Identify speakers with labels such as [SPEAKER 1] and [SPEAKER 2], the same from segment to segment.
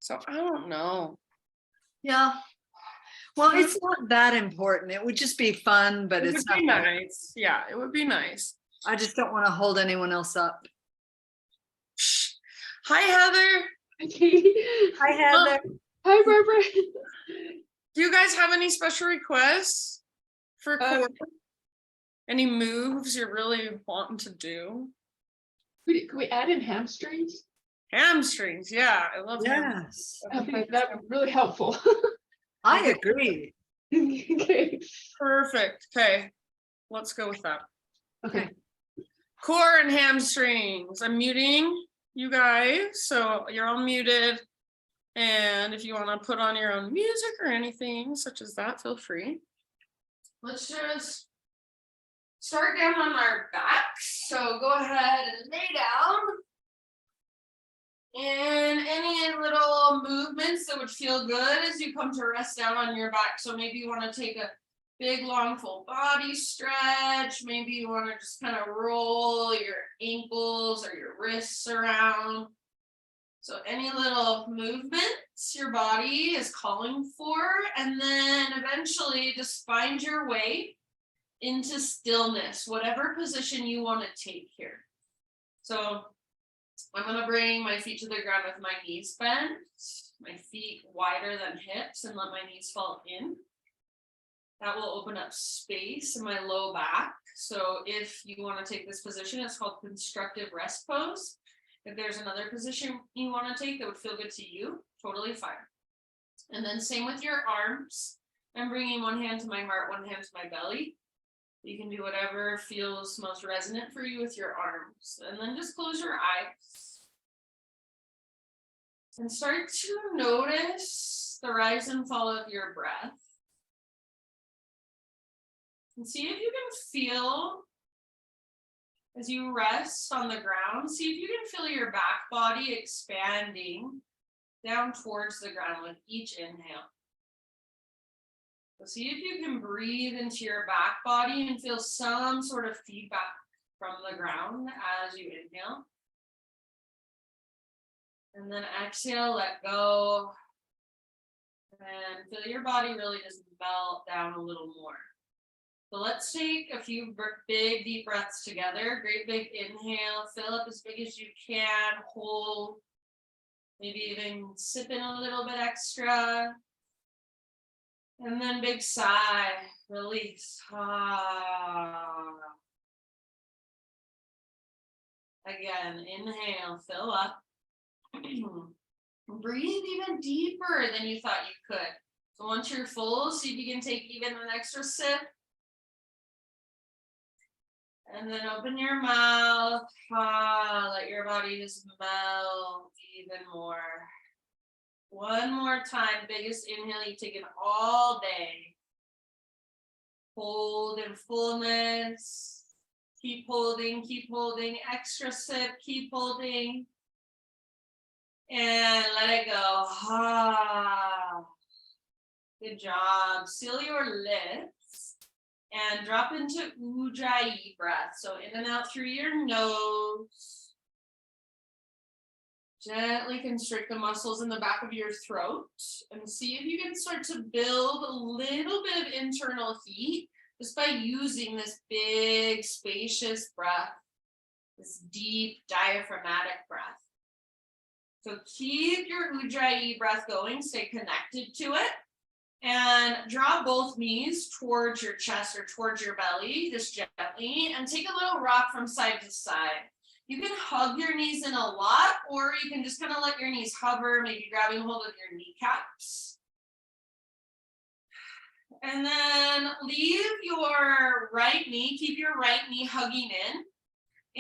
[SPEAKER 1] So I don't know.
[SPEAKER 2] Yeah. Well, it's not that important. It would just be fun, but
[SPEAKER 1] It
[SPEAKER 2] it's
[SPEAKER 1] would be
[SPEAKER 2] not.
[SPEAKER 1] nice. Yeah, it would be nice.
[SPEAKER 2] I just don't want to hold anyone else up.
[SPEAKER 1] Hi, Heather.
[SPEAKER 3] Hi, Katie.
[SPEAKER 2] Hi, Heather.
[SPEAKER 3] Hi, Barbara.
[SPEAKER 1] Do you guys have any special requests for core? Any moves you're really wanting to do?
[SPEAKER 3] Could we add in hamstrings?
[SPEAKER 1] Hamstrings, yeah, I love
[SPEAKER 2] Yes,
[SPEAKER 3] I think that would be really helpful.
[SPEAKER 2] I agree.
[SPEAKER 3] Okay.
[SPEAKER 1] Perfect. Okay, let's go with that.
[SPEAKER 3] Okay.
[SPEAKER 1] Core and hamstrings. I'm muting you guys, so you're all muted. And if you want to put on your own music or anything such as that, feel free. Let's just start down on our backs. So go ahead and lay down. And any little movements that would feel good as you come to rest down on your back. So maybe you want to take a big, long, full body stretch. Maybe you want to just kind of roll your ankles or your wrists around. So any little movements your body is calling for, and then eventually just find your way into stillness, whatever position you want to take here. So I'm going to bring my feet to the ground with my knees bent, my feet wider than hips, and let my knees fall in. That will open up space in my low back. So if you want to take this position, it's called constructive rest pose. If there's another position you want to take that would feel good to you, totally fine. And then same with your arms. I'm bringing one hand to my heart, one hand to my belly. You can do whatever feels most resonant for you with your arms. And then just close your eyes. And start to notice the rise and fall of your breath. And see if you can feel, as you rest on the ground, see if you can feel your back body expanding down towards the ground with each inhale. So see if you can breathe into your back body and feel some sort of feedback from the ground as you inhale. And then exhale, let go. And feel your body really just melt down a little more. So let's take a few big deep breaths together. Great big inhale, fill up as big as you can, hold, maybe even sip in a little bit extra. And then big sigh, release. Again, inhale, fill up. Breathe even deeper than you thought you could. So once you're full, see if you can take even an extra sip. And then open your mouth, let your body just melt even more. One more time, biggest inhale you've taken all day. Hold in fullness. Keep holding, extra sip, keep holding. And let it go. Good job. Seal your lips. And drop into Ujjayi breath. So in and out through your nose. Gently constrict the muscles in the back of your throat. And see if you can start to build a little bit of internal heat just by using this big, spacious breath. This deep, diaphragmatic breath. So keep your Ujjayi breath going. Stay connected to it. And draw both knees towards your chest or towards your belly, just gently, and take a little rock from side to side. You can hug your knees in a lot, or you can just kind of let your knees hover, maybe grabbing hold of your kneecaps. And then leave your right knee, keep your right knee hugging in,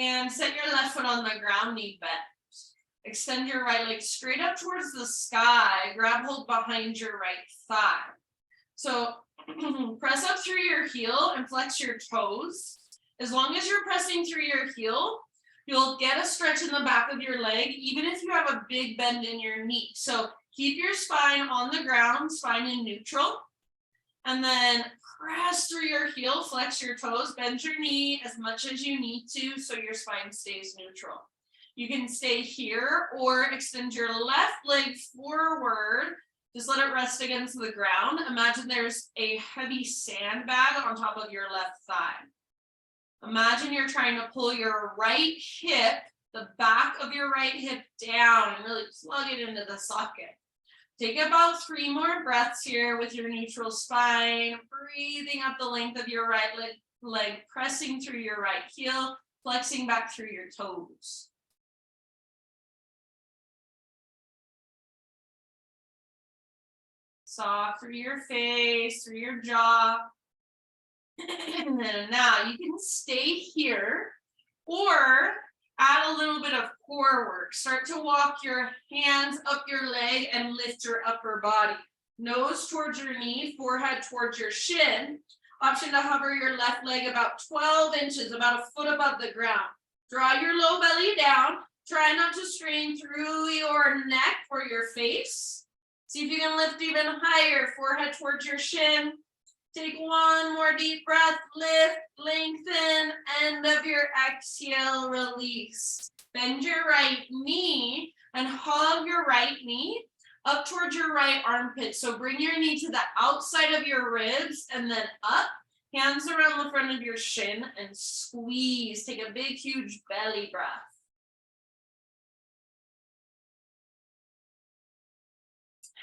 [SPEAKER 1] and set your left foot on the ground, knee bent. Extend your right leg straight up towards the sky. Grab hold behind your right thigh. So press up through your heel and flex your toes. As long as you're pressing through your heel, you'll get a stretch in the back of your leg, even if you have a big bend in your knee. So keep your spine on the ground, spine in neutral. And then press through your heel, flex your toes, bend your knee as much as you need to so your spine stays neutral. You can stay here or extend your left leg forward. Just let it rest against the ground. Imagine there's a heavy sandbag on top of your left thigh. Imagine you're trying to pull your right hip, the back of your right hip down and really plug it into the socket. Take about 3 more breaths here with your neutral spine, breathing up the length of your right leg, pressing through your right heel, flexing back through your toes. Soft through your face, through your jaw. And then now you can stay here or add a little bit of core work. Start to walk your hands up your leg and lift your upper body. Nose towards your knee, forehead towards your shin. Option to hover your left leg about 12 inches, about a foot above the ground. Draw your low belly down. Try not to strain through your neck or your face. See if you can lift even higher, forehead towards your shin. Take 1 more deep breath, lift, lengthen, end of your exhale, release. Bend your right knee and hug your right knee up towards your right armpit. So bring your knee to the outside of your ribs and then up, hands around the front of your shin and squeeze. Take a big, huge belly breath.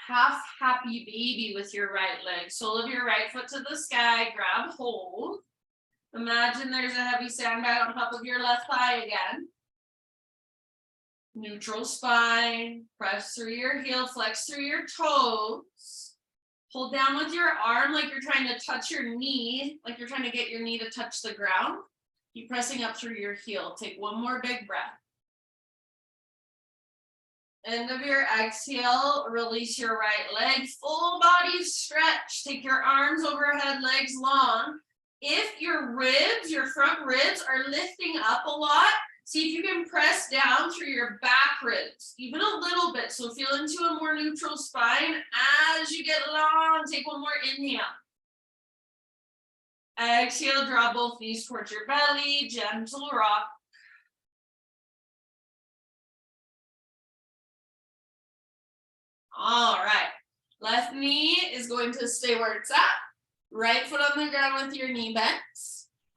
[SPEAKER 1] Half happy baby with your right leg. Sole of your right foot to the sky, grab hold. Imagine there's a heavy sandbag on top of your left thigh again. Neutral spine, press through your heel, flex through your toes. Hold down with your arm like you're trying to touch your knee, like you're trying to get your knee to touch the ground. Keep pressing up through your heel. Take 1 more big breath. End of your exhale, release your right leg, full body stretch. Take your arms overhead, legs long. If your ribs, your front ribs are lifting up a lot, see if you can press down through your back ribs, even a little bit. So feel into a more neutral spine as you get long. Take 1 more inhale. Exhale, draw both knees towards your belly, gentle rock. All right, left knee is going to stay where it's at. Right foot on the ground with your knee bent.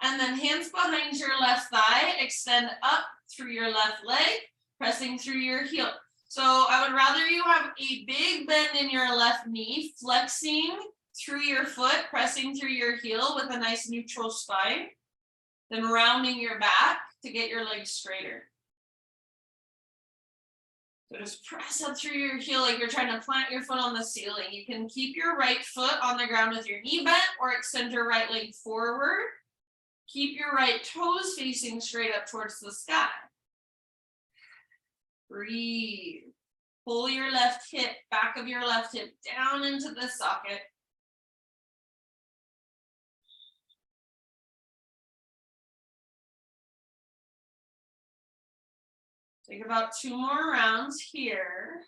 [SPEAKER 1] And then hands behind your left thigh, extend up through your left leg, pressing through your heel. So I would rather you have a big bend in your left knee, flexing through your foot, pressing through your heel with a nice neutral spine, then rounding your back to get your legs straighter. So just press up through your heel like you're trying to plant your foot on the ceiling. You can keep your right foot on the ground with your knee bent or extend your right leg forward. Keep your right toes facing straight up towards the sky. Breathe. Pull your left hip, back of your left hip down into the socket. Take about 2 more rounds here.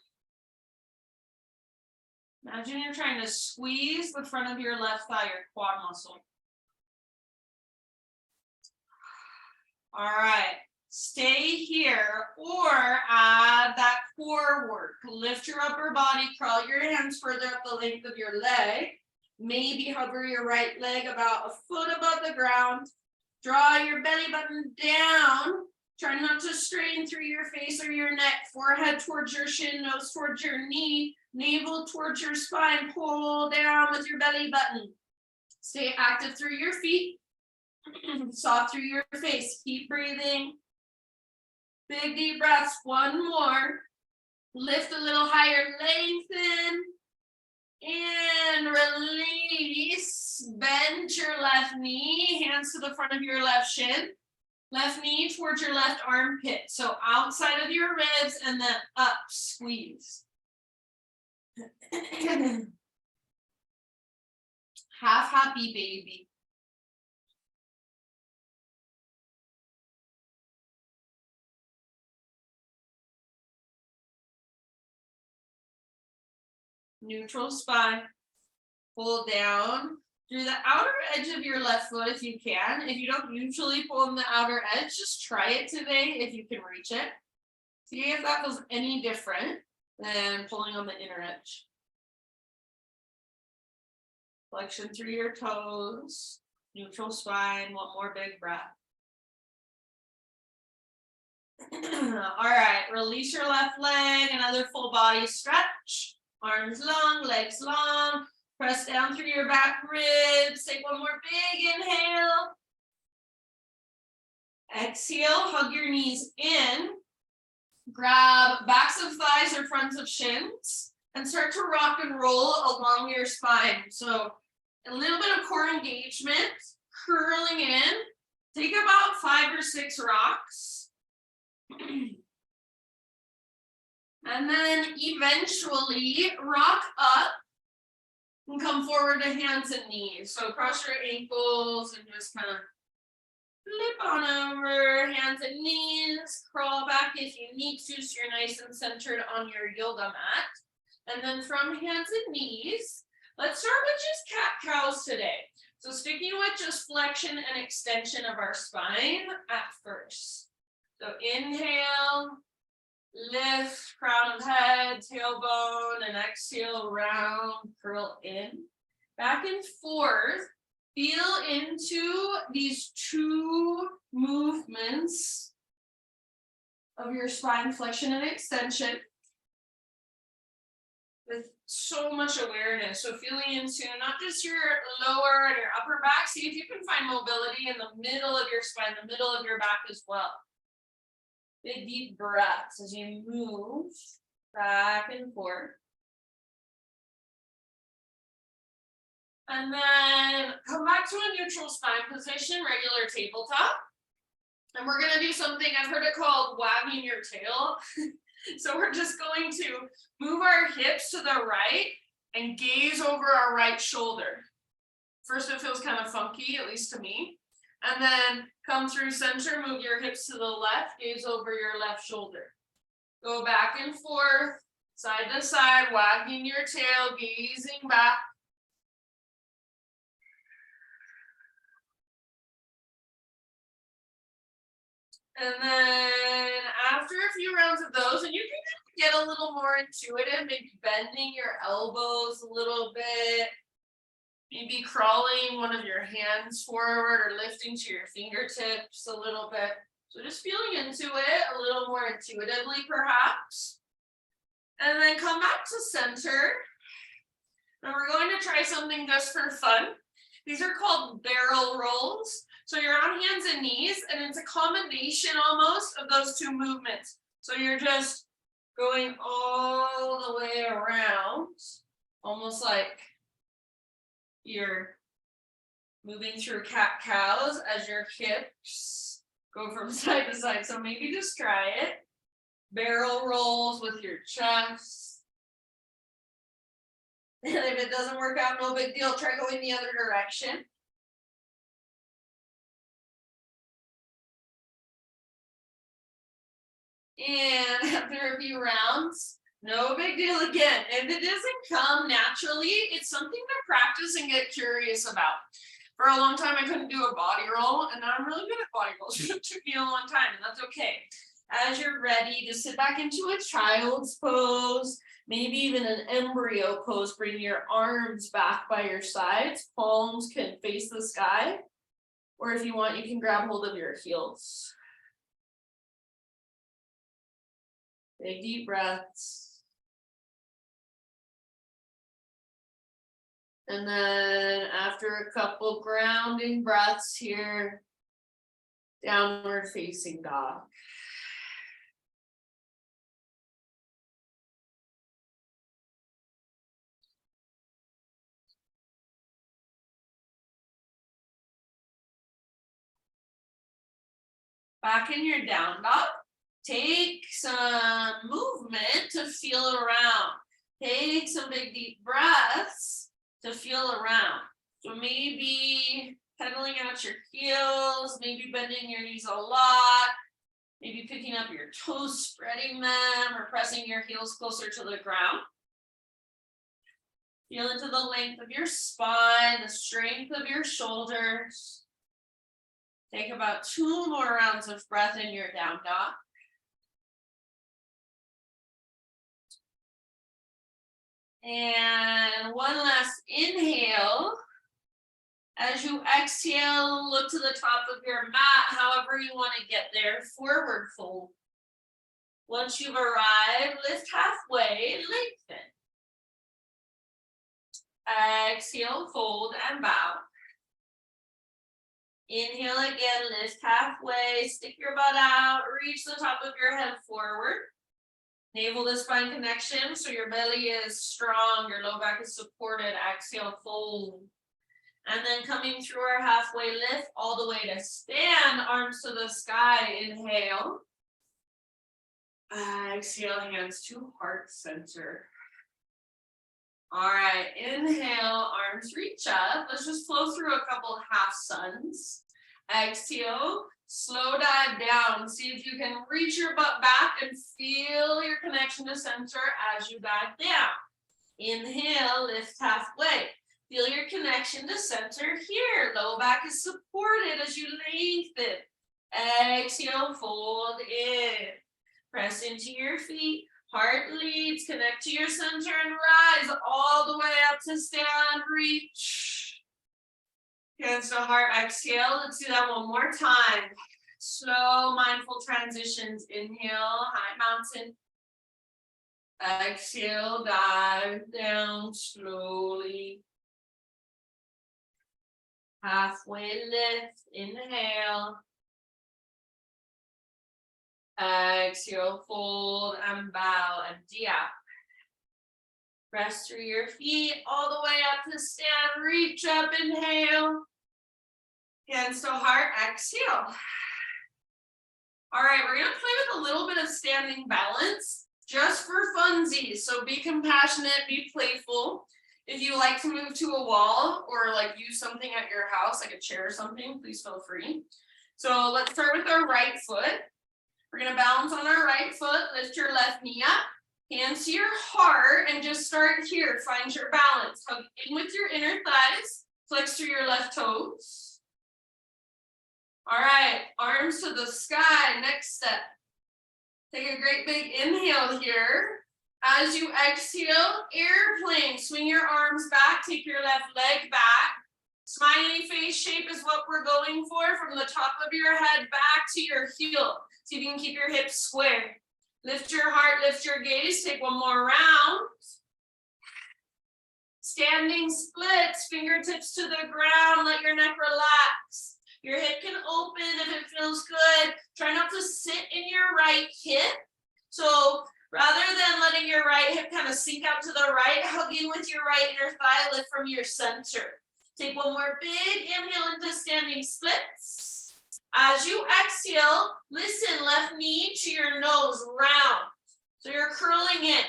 [SPEAKER 1] Imagine you're trying to squeeze the front of your left thigh, your quad muscle. All right, stay here or add that core work. Lift your upper body, crawl your hands further up the length of your leg. Maybe hover your right leg about a foot above the ground. Draw your belly button down. Try not to strain through your face or your neck. Forehead towards your shin, nose towards your knee, navel towards your spine. Pull down with your belly button. Stay active through your feet. Soft through your face. Keep breathing. Big deep breaths. 1 more. Lift a little higher. Lengthen. And release. Bend your left knee. Hands to the front of your left shin. Left knee towards your left armpit. So outside of your ribs and then up. Squeeze. Half happy baby. Neutral spine. Pull down through the outer edge of your left foot if you can. If you don't usually pull in the outer edge, just try it today if you can reach it. See if that feels any different than pulling on the inner edge. Flexion through your toes, neutral spine, one more big breath. All right, release your left leg, another full body stretch. Arms long, legs long. Press down through your back ribs. Take one more big inhale. Exhale, hug your knees in. Grab backs of thighs or fronts of shins and start to rock and roll along your spine. So a little bit of core engagement, curling in. Take about 5 or 6 rocks. And then eventually rock up and come forward to hands and knees. So cross your ankles and just kind of flip on over, hands and knees, crawl back if you need to so you're nice and centered on your yoga mat. And then from hands and knees, let's start with just cat-cows today. So sticking with just flexion and extension of our spine at first. So inhale, lift, crown of head, tailbone, and exhale, round, curl in. Back and forth. Feel into these 2 movements of your spine flexion and extension with so much awareness. So feeling into not just your lower and your upper back, see if you can find mobility in the middle of your spine, the middle of your back as well. Big deep breaths as you move back and forth. And then come back to a neutral spine position, regular tabletop. And we're gonna do something, I've heard it called wagging your tail. So we're just going to move our hips to the right and gaze over our right shoulder. First it feels kind of funky, at least to me. And then come through center, move your hips to the left, gaze over your left shoulder. Go back and forth, side to side, wagging your tail, gazing back. And then after a few rounds of those, and you can get a little more intuitive, maybe bending your elbows a little bit, maybe crawling one of your hands forward or lifting to your fingertips a little bit. So just feeling into it a little more intuitively, perhaps. And then come back to center. And we're going to try something just for fun. These are called barrel rolls. So you're on hands and knees, and it's a combination almost of those 2 movements. So you're just going all the way around, almost like you're moving through cat-cows as your hips go from side to side. So maybe just try it. Barrel rolls with your chest. And if it doesn't work out, no big deal. Try going the other direction. And after a few rounds, no big deal again. If it doesn't come naturally, it's something to practice and get curious about. For a long time, I couldn't do a body roll, and now I'm really good at body rolls. It took me a long time, and that's okay. As you're ready, just sit back into a child's pose, maybe even an embryo pose. Bring your arms back by your sides. Palms can face the sky. Or if you want, you can grab hold of your heels. Big deep breaths. And then after a couple grounding breaths here, downward facing dog. Back in your down dog. Take some movement to feel around. Take some big deep breaths to feel around. So maybe pedaling out your heels, maybe bending your knees a lot, maybe picking up your toes, spreading them, or pressing your heels closer to the ground. Feel into the length of your spine, the strength of your shoulders. Take about 2 more rounds of breath in your down dog. And one last inhale. As you exhale, look to the top of your mat, however you want to get there, forward fold. Once you've arrived, lift halfway, lengthen. Exhale, fold and bow. Inhale again, lift halfway, stick your butt out, reach the top of your head forward. Navel to spine connection, so your belly is strong, your low back is supported. Exhale, fold. And then coming through our halfway lift, all the way to stand, arms to the sky, inhale. Exhale, hands to heart center. All right, inhale, arms reach up. Let's just flow through a couple half suns. Exhale, slow dive down. See if you can reach your butt back and feel your connection to center as you dive down. Inhale, lift halfway. Feel your connection to center here. Low back is supported as you lengthen. Exhale, fold in. Press into your feet. Heart leads. Connect to your center and rise all the way up to stand. Reach. Hands to heart. Exhale. Let's do that one more time. Slow, mindful transitions. Inhale, high mountain. Exhale, dive down slowly. Halfway lift, inhale. Exhale, fold and bow, empty out. Press through your feet all the way up to stand, reach up, inhale. Hands to heart, exhale. All right, we're gonna play with a little bit of standing balance, just for funsies. So be compassionate, be playful. If you like to move to a wall or like use something at your house, like a chair or something, please feel free. So let's start with our right foot. We're gonna balance on our right foot, lift your left knee up, hands to your heart, and just start here. Find your balance. Hug in with your inner thighs, flex through your left toes. All right, arms to the sky, next step. Take a great big inhale here. As you exhale, airplane, swing your arms back, take your left leg back. Smiley face shape is what we're going for, from the top of your head back to your heel. See if you can keep your hips square. Lift your heart, lift your gaze, take one more round. Standing splits, fingertips to the ground, let your neck relax. Your hip can open if it feels good. Try not to sit in your right hip. So rather than letting your right hip kind of sink out to the right, hug in with your right inner thigh, lift from your center. Take one more big inhale into standing splits. As you exhale, listen, left knee to your nose, round. So you're curling in.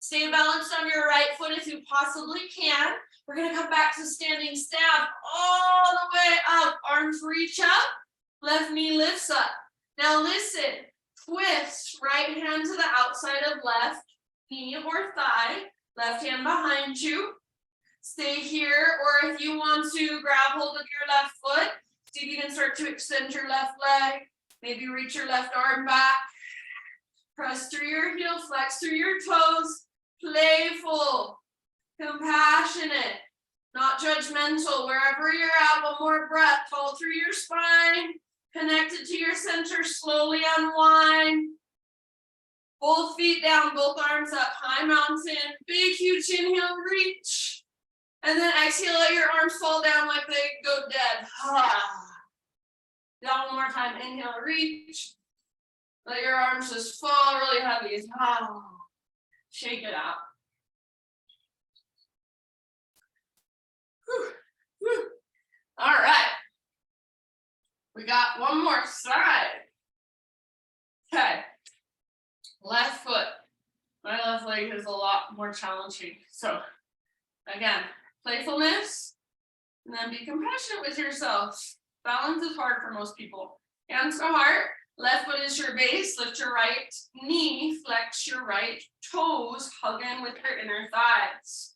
[SPEAKER 1] Stay balanced on your right foot if you possibly can. We're gonna come back to standing staff all the way up. Arms reach up, left knee lifts up. Now listen, twist, right hand to the outside of left knee or thigh, left hand behind you. Stay here, or if you want to grab hold of your left foot, see if you can start to extend your left leg. Maybe reach your left arm back. Press through your heel, flex through your toes. Playful, compassionate, not judgmental. Wherever you're at, one more breath. Fall through your spine. Connected to your center, slowly unwind. Both feet down, both arms up, high mountain. Big, huge inhale, reach. And then exhale, let your arms fall down like they go dead. Down one more time, inhale, reach. Let your arms just fall really heavy. Shake it out. Whew, whew. All right. We got one more side. Okay. Left foot. My left leg is a lot more challenging. So again, playfulness, and then be compassionate with yourself. Balance is hard for most people. Hands to heart. Left foot is your base. Lift your right knee. Flex your right toes. Hug in with your inner thighs.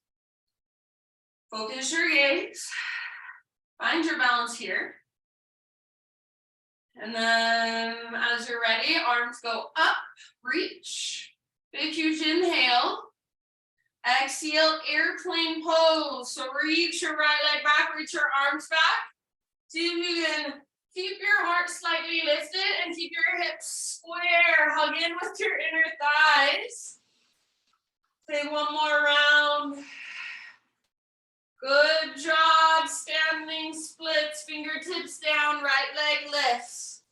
[SPEAKER 1] Focus your gaze. Find your balance here. And then as you're ready, arms go up, reach. Big, huge inhale. Exhale, airplane pose. So reach your right leg back, reach your arms back. See if you can keep your heart slightly lifted and keep your hips square. Hug in with your inner thighs. Take one more round. Good job. Standing splits, fingertips down, right leg lifts.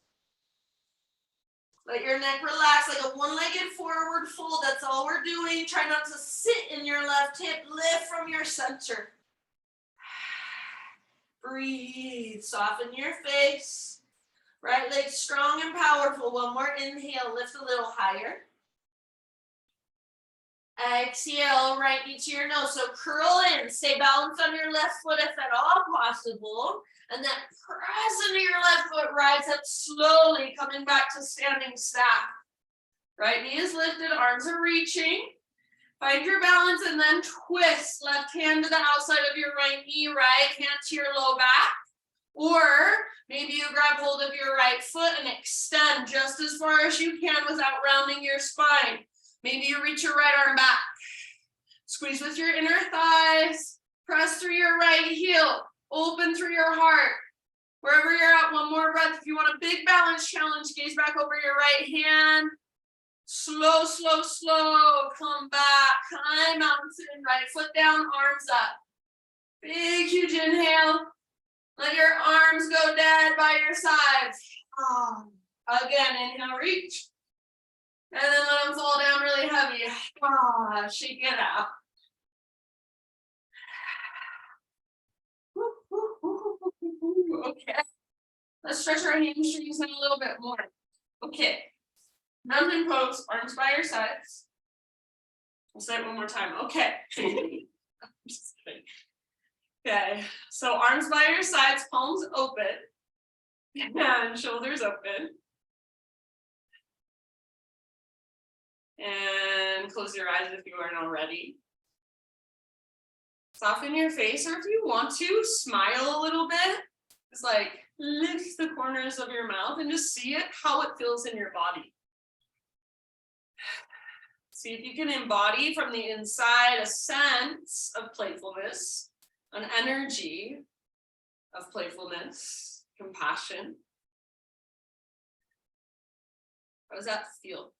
[SPEAKER 1] Let your neck relax like a one-legged forward fold. That's all we're doing. Try not to sit in your left hip. Lift from your center. Breathe. Soften your face. Right leg strong and powerful. One more inhale. Lift a little higher. Exhale, right knee to your nose. So curl in. Stay balanced on your left foot if at all possible. And then press into your left foot. Rise up slowly, coming back to standing staff. Right knee is lifted. Arms are reaching. Find your balance and then twist. Left hand to the outside of your right knee. Right hand to your low back. Or maybe you grab hold of your right foot and extend just as far as you can without rounding your spine. Maybe you reach your right arm back. Squeeze with your inner thighs. Press through your right heel. Open through your heart. Wherever you're at, one more breath. If you want a big balance challenge, gaze back over your right hand. Slow, slow, slow. Come back. High mountain. Right foot down, arms up. Big, huge inhale. Let your arms go dead by your sides. Again, inhale, reach. And then let them fall down really heavy. Shake it out. Okay. Let's stretch our hamstrings in a little bit more. Okay. Mountain pose, arms by your sides. We'll say it one more time. Okay. Just kidding. Okay. So arms by your sides, palms open. And shoulders open. And close your eyes if you aren't already. Soften your face, or if you want to, smile a little bit. Just like lift the corners of your mouth and just see it, how it feels in your body. See if you can embody from the inside a sense of playfulness, an energy of playfulness, compassion. How does that feel?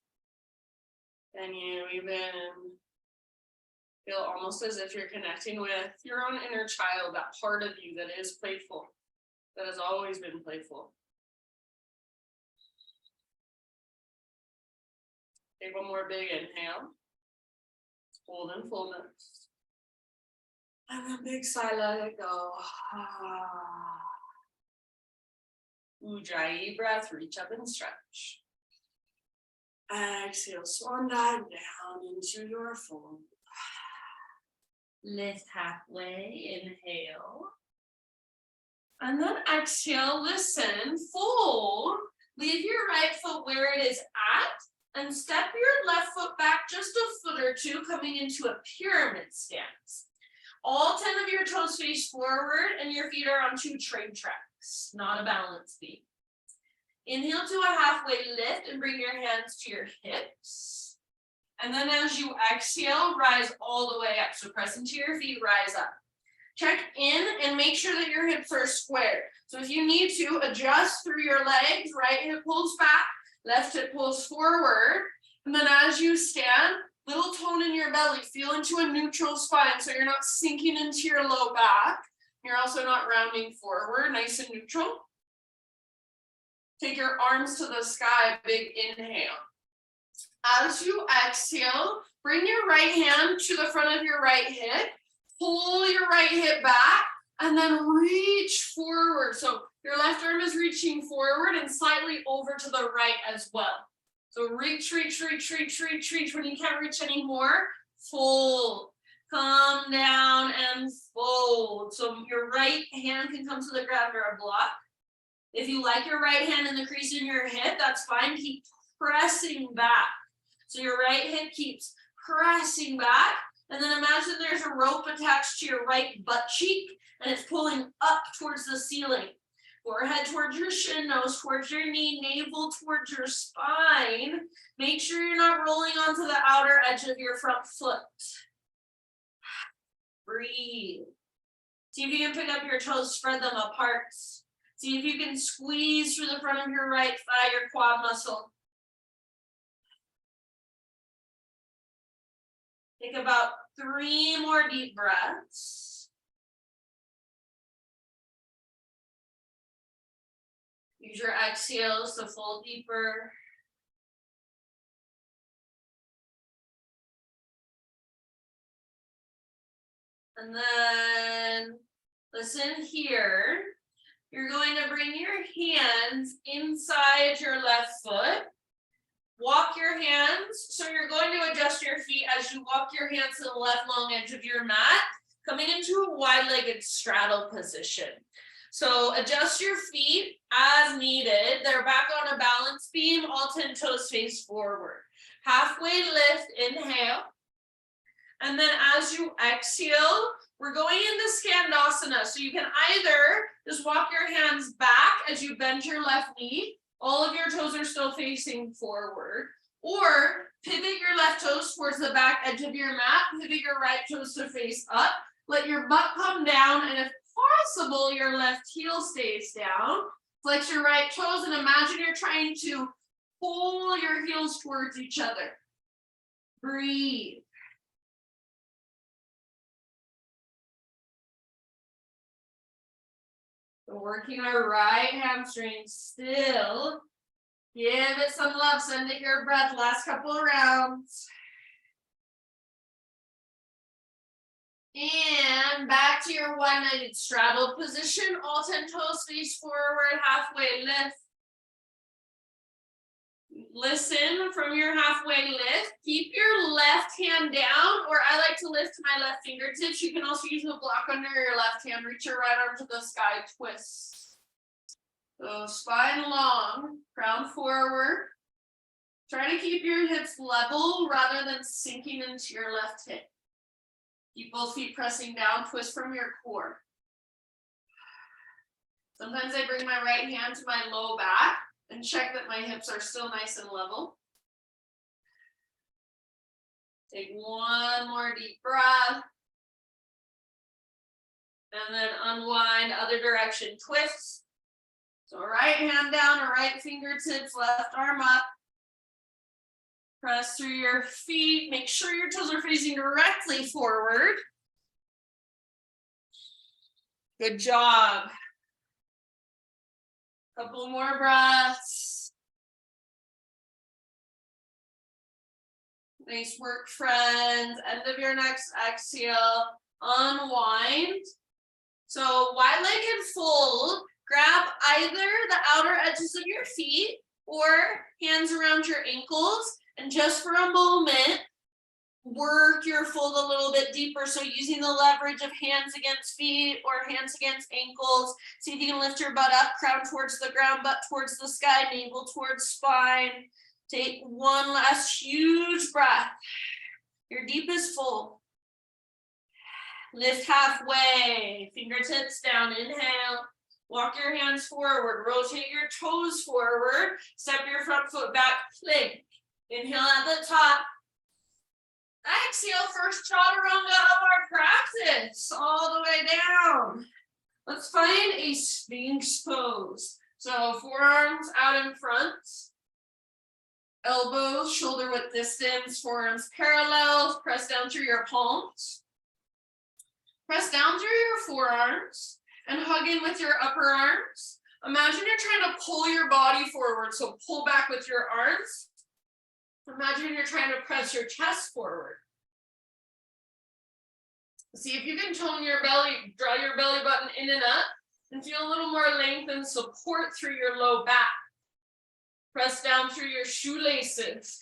[SPEAKER 1] And you even feel almost as if you're connecting with your own inner child, that part of you that is playful, that has always been playful. Take one more big inhale. Hold in fullness. And then big sigh, let it go. Ujjayi breath, reach up and stretch. Exhale, swan dive down into your fold. Lift halfway, inhale. And then exhale, listen, fold. Leave your right foot where it is at and step your left foot back just a foot or two, coming into a pyramid stance. All 10 of your toes face forward and your feet are on 2 train tracks, not a balance beam. Inhale to a halfway lift and bring your hands to your hips. And then as you exhale, rise all the way up. So press into your feet, rise up. Check in and make sure that your hips are square. So if you need to, adjust through your legs. Right hip pulls back, left hip pulls forward. And then as you stand, little tone in your belly. Feel into a neutral spine so you're not sinking into your low back. You're also not rounding forward, nice and neutral. Take your arms to the sky, big inhale. As you exhale, bring your right hand to the front of your right hip, pull your right hip back, and then reach forward. So your left arm is reaching forward and slightly over to the right as well. So reach, reach, reach, reach, reach, reach. When you can't reach anymore, fold. Come down and fold. So your right hand can come to the ground or a block. If you like your right hand in the crease in your hip, that's fine. Keep pressing back. So your right hip keeps pressing back. And then imagine there's a rope attached to your right butt cheek and it's pulling up towards the ceiling. Forehead towards your shin, nose towards your knee, navel towards your spine. Make sure you're not rolling onto the outer edge of your front foot. Breathe. See if you can pick up your toes, spread them apart. See if you can squeeze through the front of your right thigh, your quad muscle. Take about 3 more deep breaths. Use your exhales to fold deeper. And then listen here. You're going to bring your hands inside your left foot. Walk your hands. So you're going to adjust your feet as you walk your hands to the left long edge of your mat, coming into a wide-legged straddle position. So adjust your feet as needed. They're back on a balance beam, all 10 toes face forward. Halfway lift, inhale. And then as you exhale, we're going into Skandasana. So you can either just walk your hands back as you bend your left knee. All of your toes are still facing forward. Or pivot your left toes towards the back edge of your mat. Pivot your right toes to face up. Let your butt come down. And if possible, your left heel stays down. Flex your right toes and imagine you're trying to pull your heels towards each other. Breathe. We're working our right hamstring still. Give it some love, send it your breath, last couple of rounds. And back to your one-legged straddle position. All 10 toes face forward, halfway lift. Listen from your halfway lift. Keep your left hand down, or I like to lift my left fingertips. You can also use the block under your left hand. Reach your right arm to the sky, twist. So spine long, crown forward. Try to keep your hips level rather than sinking into your left hip. Keep both feet pressing down, twist from your core. Sometimes I bring my right hand to my low back and check that my hips are still nice and level. Take one more deep breath. And then unwind, other direction, twist. So right hand down, or right fingertips, left arm up. Press through your feet. Make sure your toes are facing directly forward. Good job. Couple more breaths. Nice work, friends. End of your next exhale. Unwind. So wide-legged fold. Grab either the outer edges of your feet or hands around your ankles. And just for a moment, work your fold a little bit deeper. So using the leverage of hands against feet or hands against ankles. See if you can lift your butt up, crown towards the ground, butt towards the sky, navel towards spine. Take one last huge breath. Your deepest fold. Lift halfway, fingertips down, inhale. Walk your hands forward, rotate your toes forward, step your front foot back, plank. Inhale at the top. Exhale, first chaturanga of our practice, all the way down. Let's find a Sphinx pose. So forearms out in front, elbows shoulder width distance, forearms parallel, press down through your palms. Press down through your forearms and hug in with your upper arms. Imagine you're trying to pull your body forward, so pull back with your arms. Imagine you're trying to press your chest forward. See if you can tone your belly, draw your belly button in and up, and feel a little more length and support through your low back. Press down through your shoelaces.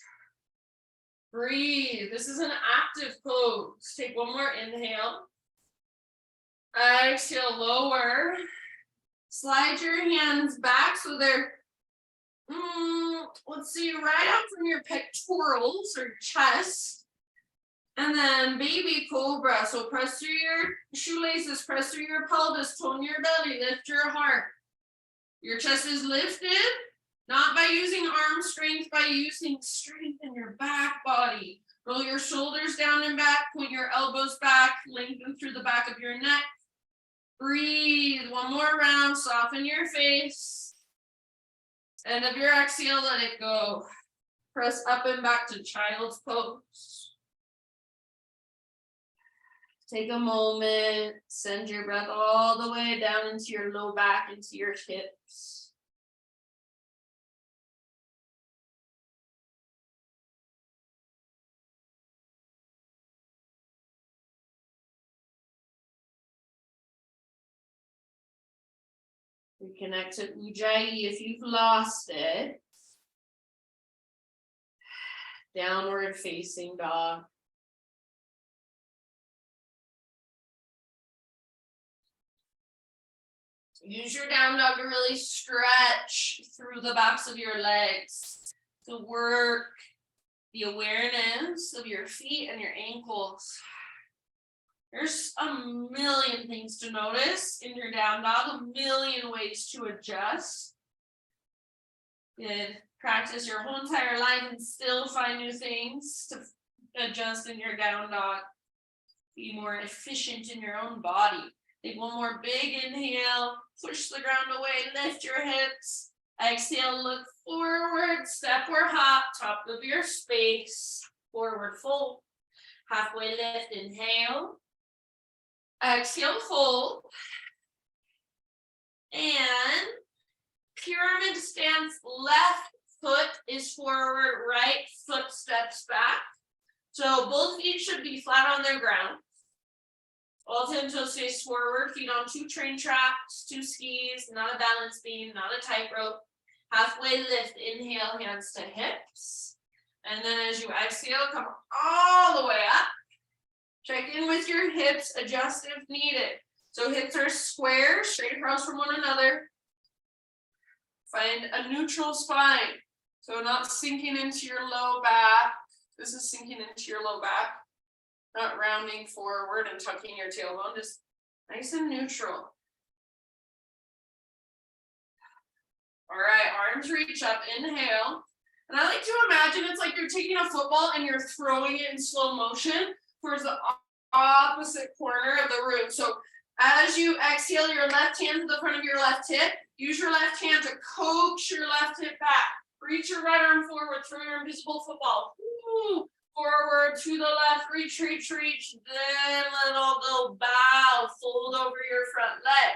[SPEAKER 1] Breathe. This is an active pose. Take one more inhale. Exhale, lower. Slide your hands back so they're, let's see, right out from your pectorals or chest. And then baby cobra. So press through your shoelaces, press through your pelvis, tone your belly, lift your heart. Your chest is lifted, not by using arm strength, by using strength in your back body. Roll your shoulders down and back, point your elbows back, lengthen through the back of your neck. Breathe, one more round, soften your face. End of your exhale, let it go. Press up and back to child's pose. Take a moment, send your breath all the way down into your low back, into your hips. Reconnect to Ujjayi if you've lost it. Downward facing dog. Use your down dog to really stretch through the backs of your legs to work the awareness of your feet and your ankles. There's a million things to notice in your down dog, a million ways to adjust. You could practice your whole entire life and still find new things to adjust in your down dog. Be more efficient in your own body. Take one more big inhale, push the ground away, lift your hips. Exhale, look forward, step or hop, top of your space, forward fold. Halfway lift, inhale. Exhale, fold. And pyramid stance, left foot is forward, right foot steps back. So both feet should be flat on their ground. All 10 toes face forward, feet on 2 train tracks, 2 skis, not a balance beam, not a tightrope. Halfway lift, inhale, hands to hips. And then as you exhale, come all the way up. Check in with your hips, adjust if needed. So hips are square, straight across from one another. Find a neutral spine. So not sinking into your low back. This is sinking into your low back. Not rounding forward and tucking your tailbone, just nice and neutral. All right, arms reach up, inhale. And I like to imagine it's like you're taking a football and you're throwing it in slow motion towards the opposite corner of the room. So as you exhale, your left hand to the front of your left hip, use your left hand to coax your left hip back. Reach your right arm forward, throw your invisible football. Ooh. Forward to the left, reach, reach, reach, then let it all go, bow, fold over your front leg.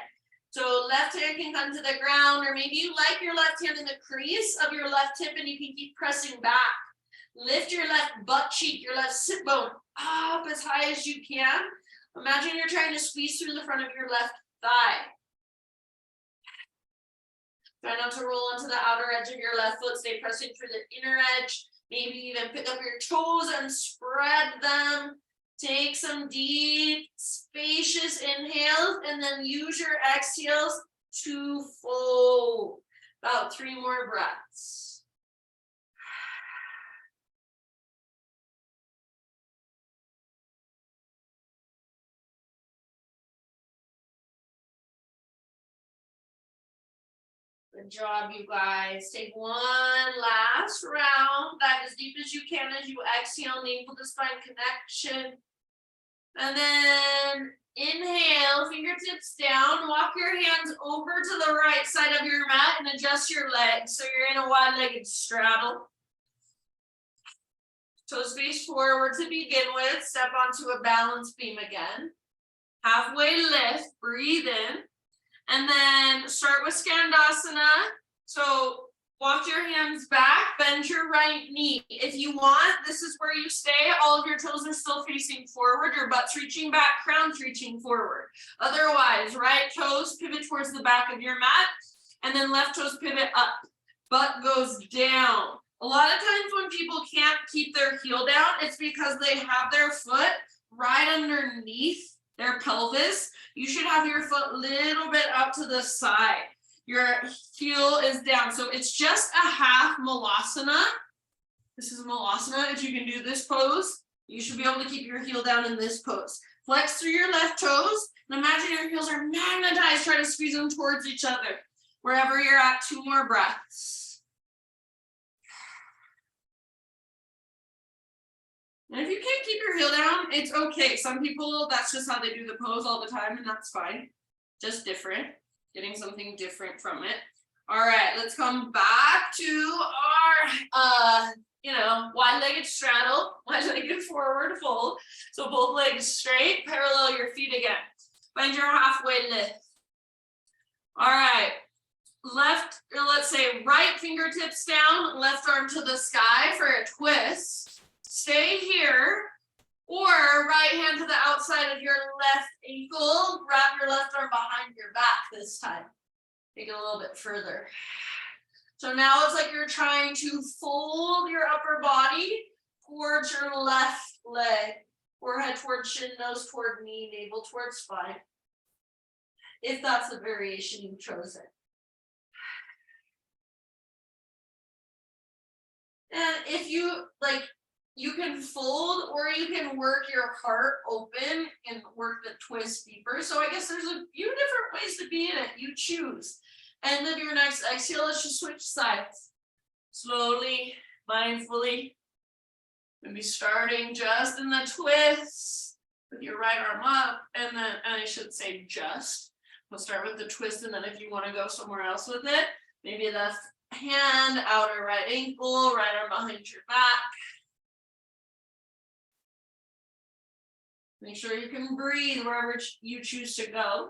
[SPEAKER 1] So left hand can come to the ground, or maybe you like your left hand in the crease of your left hip and you can keep pressing back. Lift your left butt cheek, your left sit bone up as high as you can. Imagine you're trying to squeeze through the front of your left thigh. Try not to roll onto the outer edge of your left foot, stay pressing through the inner edge. Maybe even pick up your toes and spread them. Take some deep, spacious inhales and then use your exhales to fold. About 3 more breaths. Good job, you guys. Take one last round. Dive as deep as you can as you exhale, navel to spine connection. And then inhale, fingertips down. Walk your hands over to the right side of your mat and adjust your legs. So you're in a wide-legged straddle. Toes face forward to begin with. Step onto a balance beam again. Halfway lift, breathe in. And then start with Skandasana. So walk your hands back, bend your right knee. If you want, this is where you stay. All of your toes are still facing forward. Your butt's reaching back, crown's reaching forward. Otherwise, right toes pivot towards the back of your mat, and then left toes pivot up. Butt goes down. A lot of times when people can't keep their heel down, it's because they have their foot right underneath their pelvis. You should have your foot a little bit out to the side. Your heel is down. So it's just a half malasana. This is malasana. If you can do this pose, you should be able to keep your heel down in this pose. Flex through your left toes and imagine your heels are magnetized. Try to squeeze them towards each other. Wherever you're at, 2 more breaths. And if you can't keep your heel down, it's okay. Some people, that's just how they do the pose all the time, and that's fine. Just different, getting something different from it. All right, let's come back to our, wide-legged straddle, wide-legged forward fold. So both legs straight, parallel your feet again. Find your halfway lift. All right, let's say right fingertips down, left arm to the sky for a twist. Stay here, or right hand to the outside of your left ankle, wrap your left arm behind your back this time. Take it a little bit further. So now it's like you're trying to fold your upper body towards your left leg. Forehead towards shin, nose toward knee, navel towards spine. If that's the variation you've chosen. And if you like, you can fold or you can work your heart open and work the twist deeper. So I guess there's a few different ways to be in it. You choose. End of your next exhale, let's just switch sides. Slowly, mindfully. Maybe starting just in the twist with your right arm up, and then, and I should say just. We'll start with the twist, and then if you want to go somewhere else with it, maybe left hand, outer right ankle, right arm behind your back. Make sure you can breathe wherever you choose to go.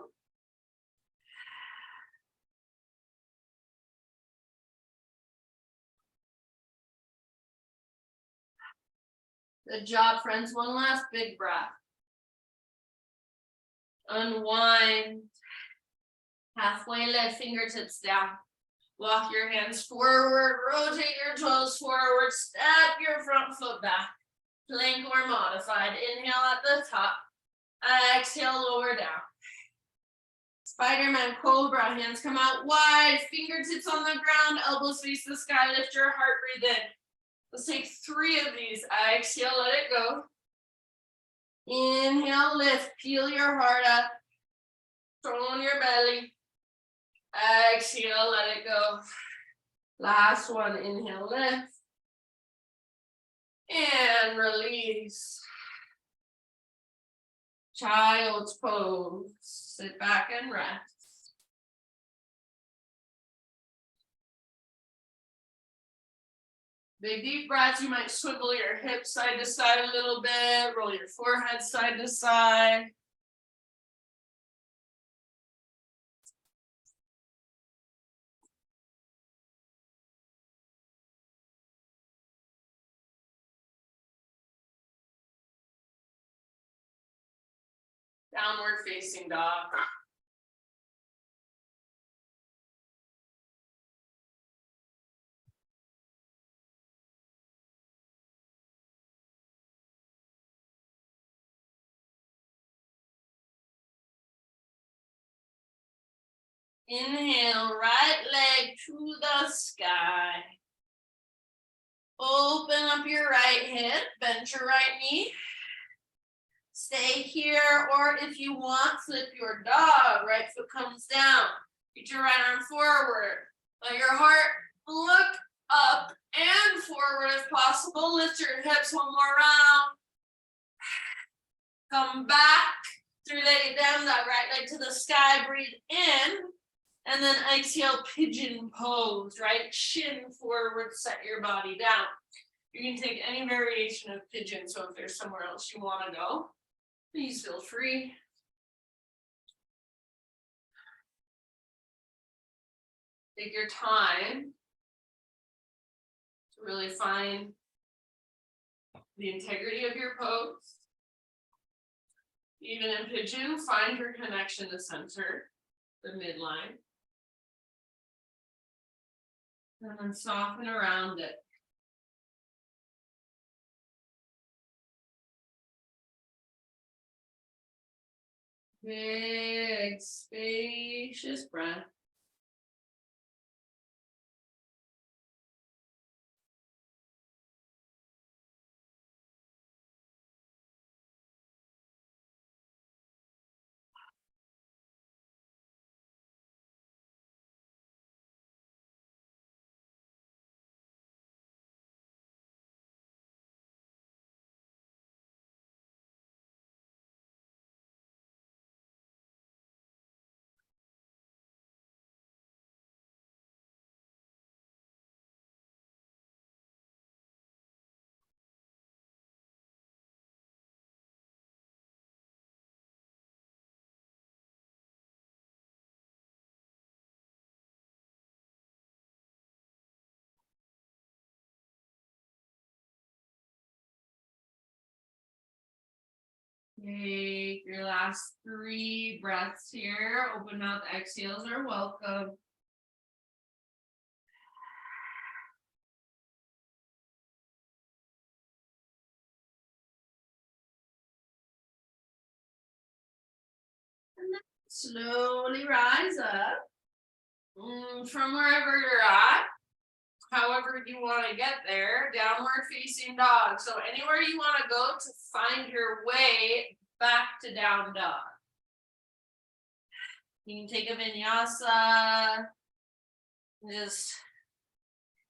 [SPEAKER 1] Good job, friends. One last big breath. Unwind. Halfway lift, fingertips down. Walk your hands forward, rotate your toes forward, step your front foot back. Plank or modified. Inhale at the top. Exhale, lower down. Spider-Man Cobra, hands come out wide, fingertips on the ground, elbows face the sky, lift your heart, breathe in. Let's take 3 of these. Exhale, let it go. Inhale, lift, peel your heart up. Tone your belly. Exhale, let it go. Last one, inhale, lift. And release. Child's pose. Sit back and rest. Big deep breaths. You might swivel your hips side to side a little bit, roll your forehead side to side. Downward facing dog. Inhale, right leg to the sky. Open up your right hip, bend your right knee. Stay here, or if you want, flip your dog. Right foot comes down. Get your right arm forward. Let your heart look up and forward if possible. Lift your hips one more round. Come back. Three-legged down, that right leg to the sky. Breathe in. And then exhale, pigeon pose, right? Shin forward, set your body down. You can take any variation of pigeon, so if there's somewhere else you want to go, please feel free. Take your time to really find the integrity of your pose. Even in pigeon, find your connection to center, the midline. And then soften around it. Big, spacious breath. Take your last 3 breaths here. Open mouth exhales are welcome. And then slowly rise up from wherever you're at. However you want to get there, downward facing dog. So anywhere you want to go to find your way back to down dog. You can take a vinyasa. Just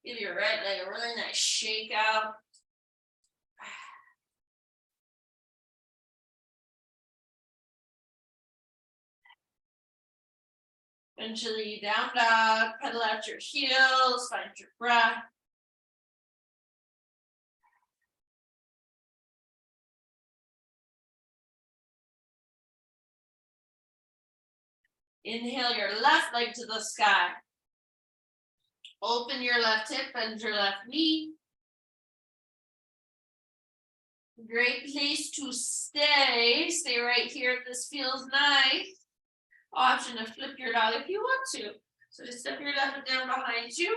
[SPEAKER 1] give your right leg a really nice shake out. Eventually down dog, pedal out your heels, find your breath. Inhale your left leg to the sky. Open your left hip, bend your left knee. Great place to stay. Stay right here if this feels nice. Option to flip your dog if you want to. So just step your left foot down behind you.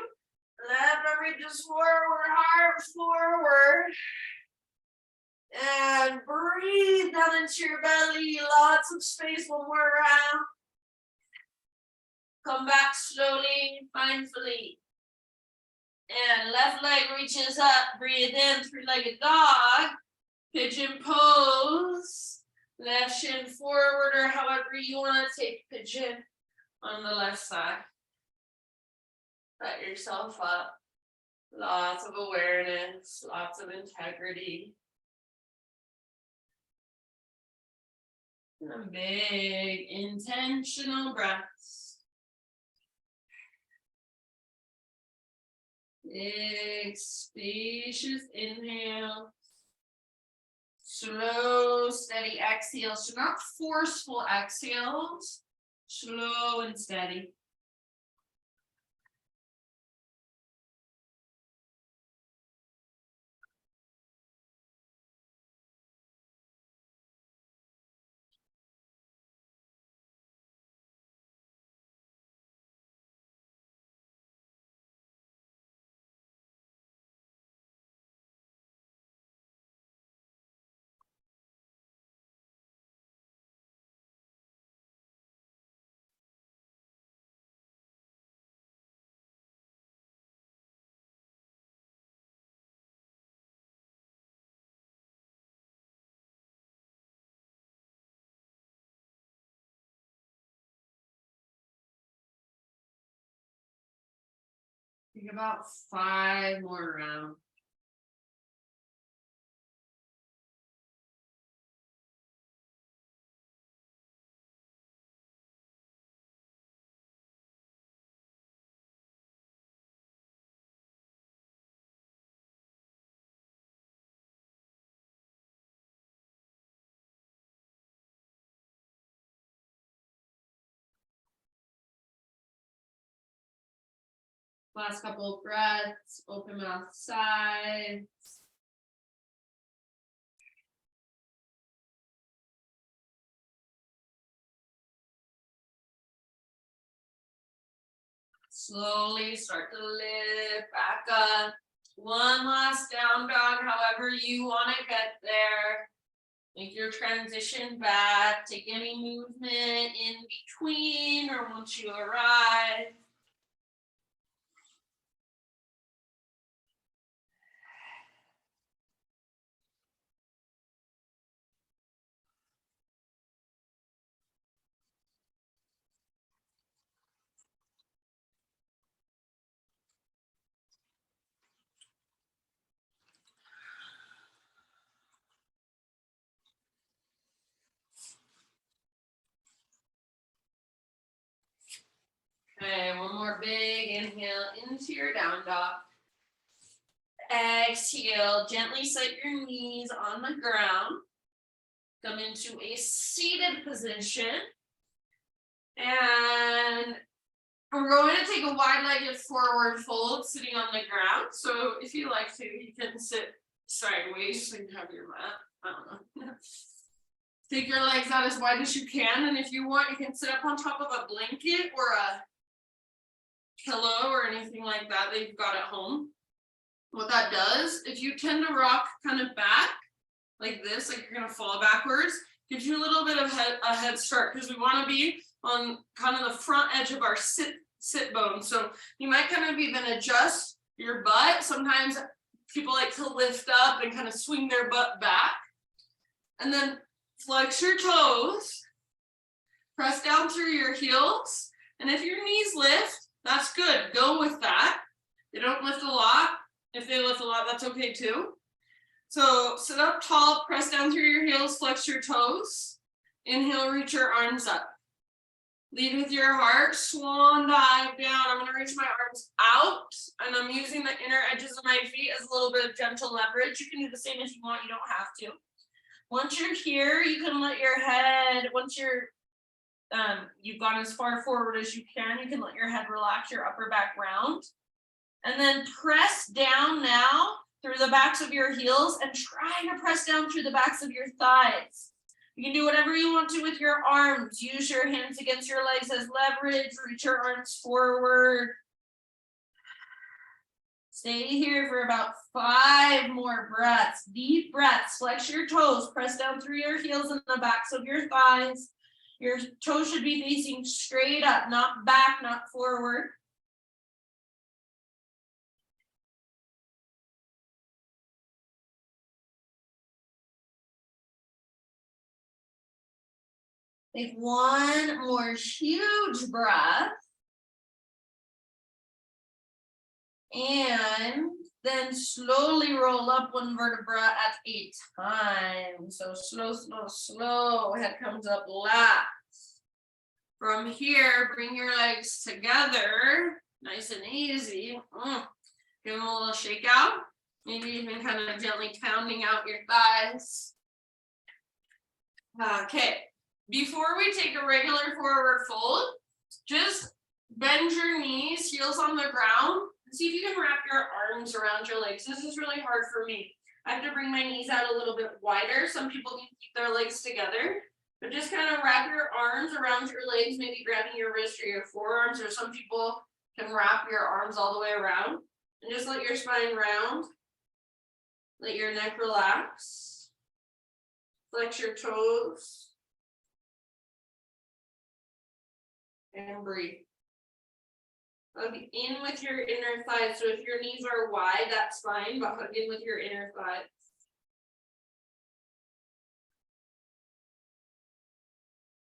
[SPEAKER 1] Left arm reaches forward, heart forward. And breathe down into your belly. Lots of space when we're around. Come back slowly, mindfully. And left leg reaches up. Breathe in, 3-legged dog. Pigeon pose. Left shin forward, or however you want to take pigeon on the left side. Set yourself up. Lots of awareness, lots of integrity. And big intentional breaths. Big spacious inhale. Slow, steady exhales. So not forceful exhales. Slow and steady. Think about 5 more rounds. Last couple of breaths, open mouth sides. Slowly start to lift back up. One last down dog, however you want to get there. Make your transition back. Take any movement in between or once you arrive. Okay, one more big inhale into your down dog. Exhale, gently set your knees on the ground. Come into a seated position. And we're going to take a wide-legged forward fold sitting on the ground. So if you like to, you can sit sideways so you have your mat. I don't know. Take your legs out as wide as you can, and if you want, you can sit up on top of a blanket or a pillow or anything like that that you've got at home. What that does, if you tend to rock kind of back like this, like you're gonna fall backwards, gives you a little bit of a head start, because we want to be on kind of the front edge of our sit bone. So you might kind of even adjust your butt. Sometimes people like to lift up and kind of swing their butt back, and then flex your toes, press down through your heels, and if your knees lift, that's good. Go with that. They don't lift a lot. If they lift a lot, that's okay too. So sit up tall, press down through your heels, flex your toes. Inhale, reach your arms up. Lead with your heart, swan dive down. I'm gonna reach my arms out, and I'm using the inner edges of my feet as a little bit of gentle leverage. You can do the same if you want, you don't have to. Once you're here, you can let your head, once you've gone as far forward as you can let your head relax, your upper back round. And then press down now through the backs of your heels and try to press down through the backs of your thighs. You can do whatever you want to with your arms. Use your hands against your legs as leverage. Reach your arms forward. Stay here for about 5 more breaths. Deep breaths. Flex your toes. Press down through your heels and the backs of your thighs. Your toes should be facing straight up, not back, not forward. Take one more huge breath. And then slowly roll up one vertebra at a time. So slow, slow, slow. Head comes up last. From here, bring your legs together. Nice and easy. Give them a little shake out. Maybe even kind of gently pounding out your thighs. Okay. Before we take a regular forward fold, just bend your knees, heels on the ground. See if you can wrap your arms around your legs. This is really hard for me. I have to bring my knees out a little bit wider. Some people can keep their legs together, but just kind of wrap your arms around your legs, maybe grabbing your wrist or your forearms, or some people can wrap your arms all the way around. And just let your spine round. Let your neck relax. Flex your toes. And breathe. Hug in with your inner thighs. So if your knees are wide, that's fine, but hug in with your inner thighs.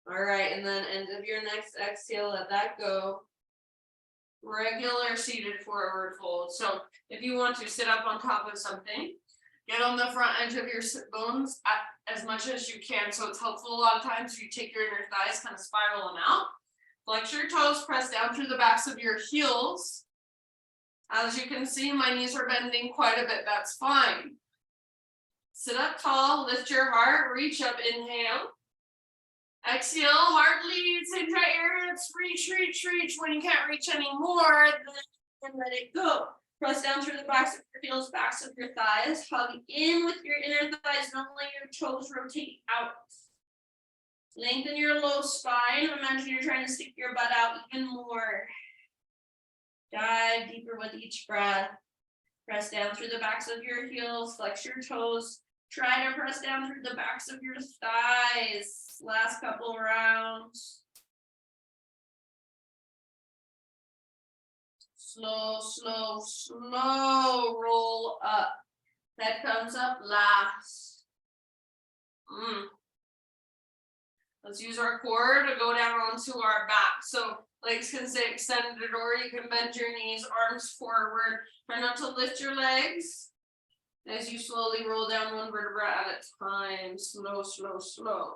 [SPEAKER 1] All right, and then end of your next exhale, let that go. Regular seated forward fold. So if you want to sit up on top of something, get on the front edge of your sit bones as much as you can. So it's helpful a lot of times if you take your inner thighs, kind of spiral them out. Flex your toes, press down through the backs of your heels. As you can see, my knees are bending quite a bit. That's fine. Sit up tall, lift your heart, reach up, inhale. Exhale, heart leads, hinge at your hips, reach, reach, reach. When you can't reach anymore, then let it go. Press down through the backs of your heels, backs of your thighs. Hug in with your inner thighs. Don't let your toes rotate out. Lengthen your low spine. Imagine you're trying to stick your butt out even more. Dive deeper with each breath. Press down through the backs of your heels. Flex your toes. Try to press down through the backs of your thighs. Last couple rounds. Slow, slow, slow. Roll up. Head comes up last. Let's use our core to go down onto our back. So legs can stay extended, or you can bend your knees, arms forward. Try not to lift your legs as you slowly roll down one vertebra at a time. Slow, slow, slow.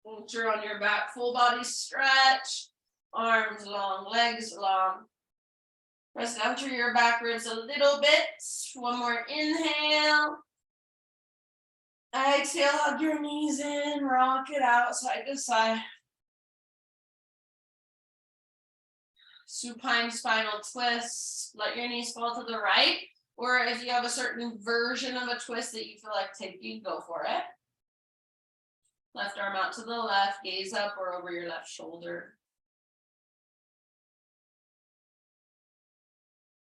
[SPEAKER 1] Once you're on your back, full body stretch. Arms long, legs long. Press down through your back ribs a little bit. One more inhale. Exhale, hug your knees in, rock it out side to side. Supine spinal twist. Let your knees fall to the right, or if you have a certain version of a twist that you feel like taking, go for it. Left arm out to the left, gaze up or over your left shoulder.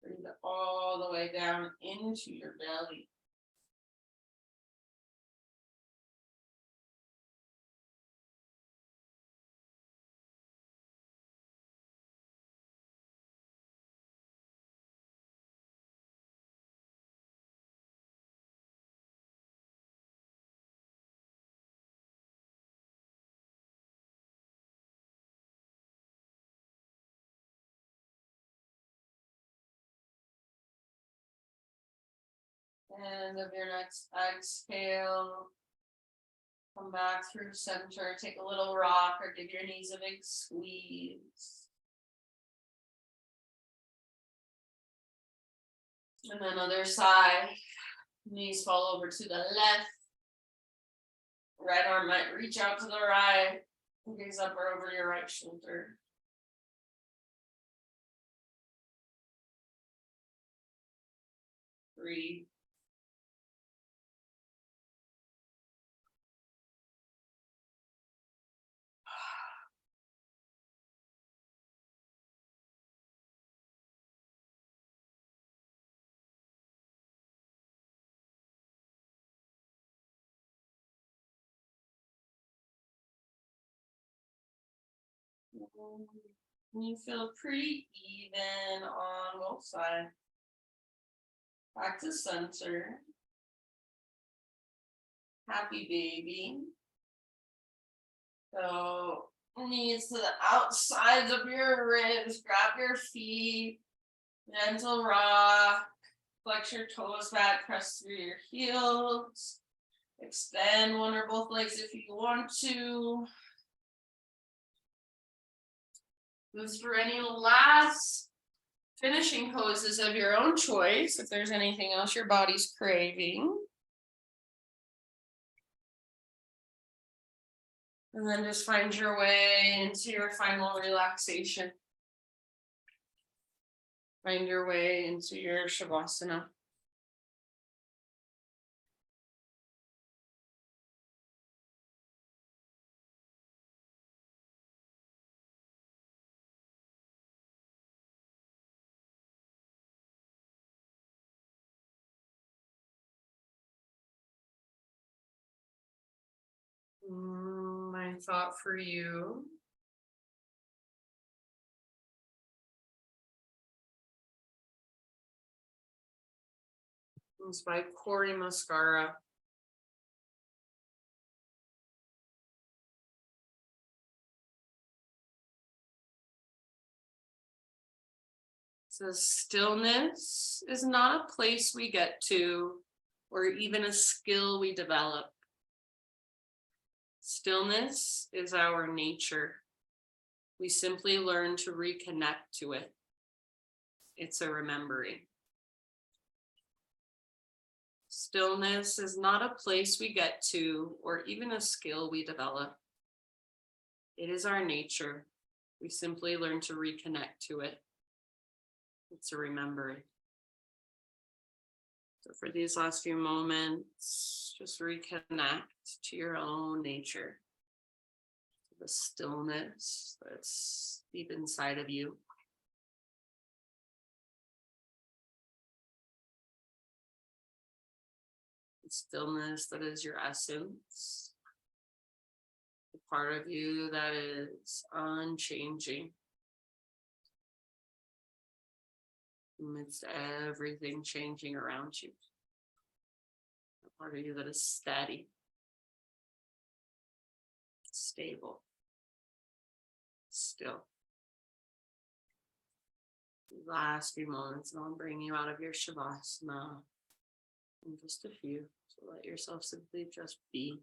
[SPEAKER 1] Breathe all the way down into your belly. And of your next exhale, come back through center, take a little rock or give your knees a big squeeze. And then other side, knees fall over to the left. Right arm might reach out to the right, gaze up or over your right shoulder. Breathe. You feel pretty even on both sides. Back to center. Happy baby. So knees to the outsides of your ribs. Grab your feet. Gentle rock. Flex your toes back. Press through your heels. Extend one or both legs if you want to. Move through any last finishing poses of your own choice, if there's anything else your body's craving. And then just find your way into your final relaxation. Find your way into your Shavasana. My thought for you is by Cory Muscara. It says, stillness is not a place we get to, or even a skill we develop. Stillness is our nature. We simply learn to reconnect to it. It's a remembering. Stillness is not a place we get to, or even a skill we develop. It is our nature. We simply learn to reconnect to it. It's a remembering. So for these last few moments, just reconnect to your own nature, to the stillness that's deep inside of you. The stillness that is your essence, the part of you that is unchanging amidst everything changing around you. The part of you that is steady, stable, still. The last few moments, and I'll bring you out of your Shavasana in just a few. So let yourself simply just be.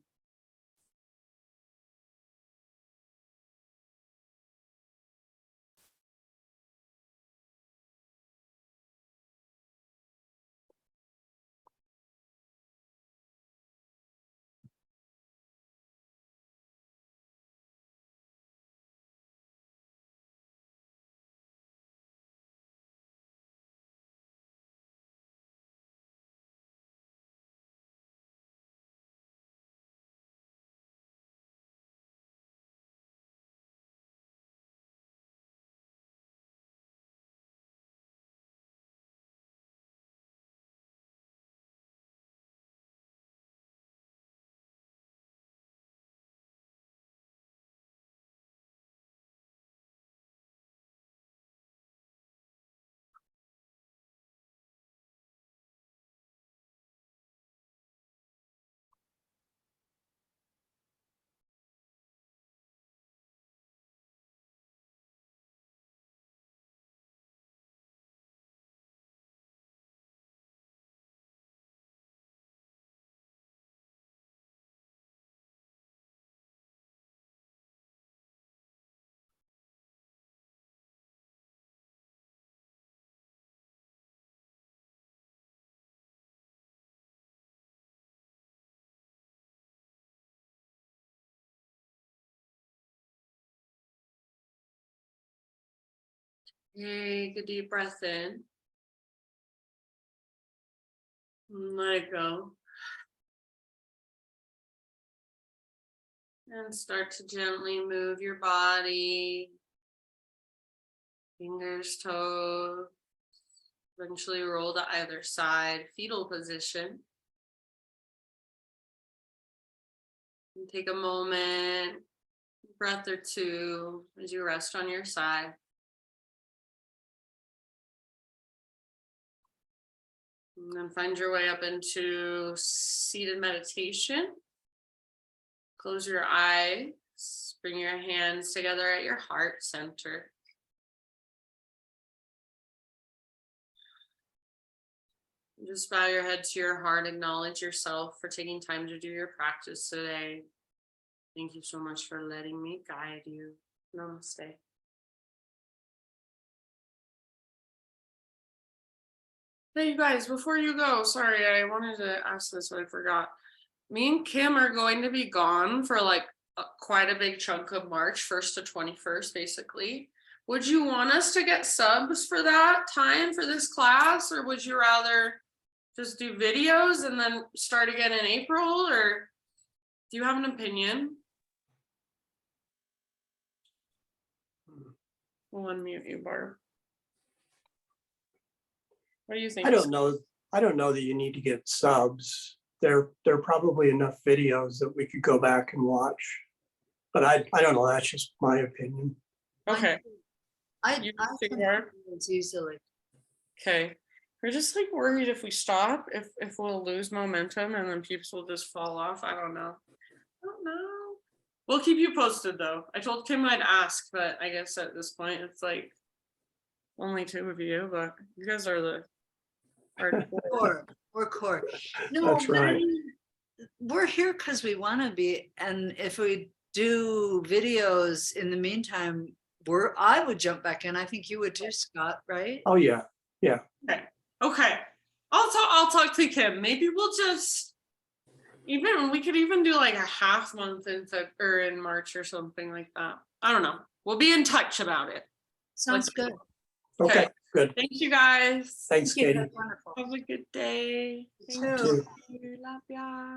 [SPEAKER 1] Take a deep breath in. Let it go. And start to gently move your body. Fingers, toes. Eventually roll to either side, fetal position. And take a moment, breath or two as you rest on your side. And then find your way up into seated meditation. Close your eyes, bring your hands together at your heart center. Just bow your head to your heart, acknowledge yourself for taking time to do your practice today. Thank you so much for letting me guide you. Namaste. Hey, you guys, before you go, sorry, I wanted to ask this, but I forgot. Me and Kim are going to be gone for like quite a big chunk of March, 1st to 21st, basically. Would you want us to get subs for that time for this class, or would you rather just do videos and then start again in April, or do you have an opinion? We'll unmute you, Barb. What do you think?
[SPEAKER 4] I don't know that you need to get subs. There are probably enough videos that we could go back and watch. But I don't know, that's just my opinion.
[SPEAKER 1] Okay.
[SPEAKER 2] I
[SPEAKER 1] You
[SPEAKER 2] I
[SPEAKER 1] think
[SPEAKER 2] can
[SPEAKER 1] more?
[SPEAKER 2] do it easily.
[SPEAKER 1] Okay. We're just like worried if we stop, if we'll lose momentum and then people will just fall off. I don't know. We'll keep you posted though. I told Kim I'd ask, but I guess at this point it's like only 2 of you, but you guys are the
[SPEAKER 2] We're core. No,
[SPEAKER 4] That's
[SPEAKER 2] but I
[SPEAKER 4] right.
[SPEAKER 2] mean, we're here because we want to be, and if we do videos in the meantime, I would jump back in. I think you would too, Scott, right?
[SPEAKER 4] Oh, yeah.
[SPEAKER 1] Okay. I'll talk to Kim. Maybe we'll just we could even do like a half month in March or something like that. I don't know. We'll be in touch about it.
[SPEAKER 2] Sounds good.
[SPEAKER 4] Okay, good.
[SPEAKER 1] Thank you guys.
[SPEAKER 4] Thanks,
[SPEAKER 2] Thank you.
[SPEAKER 4] Katie.
[SPEAKER 2] That's wonderful.
[SPEAKER 1] Have a good day.
[SPEAKER 2] You
[SPEAKER 1] Thank
[SPEAKER 2] too.
[SPEAKER 1] you. Love ya.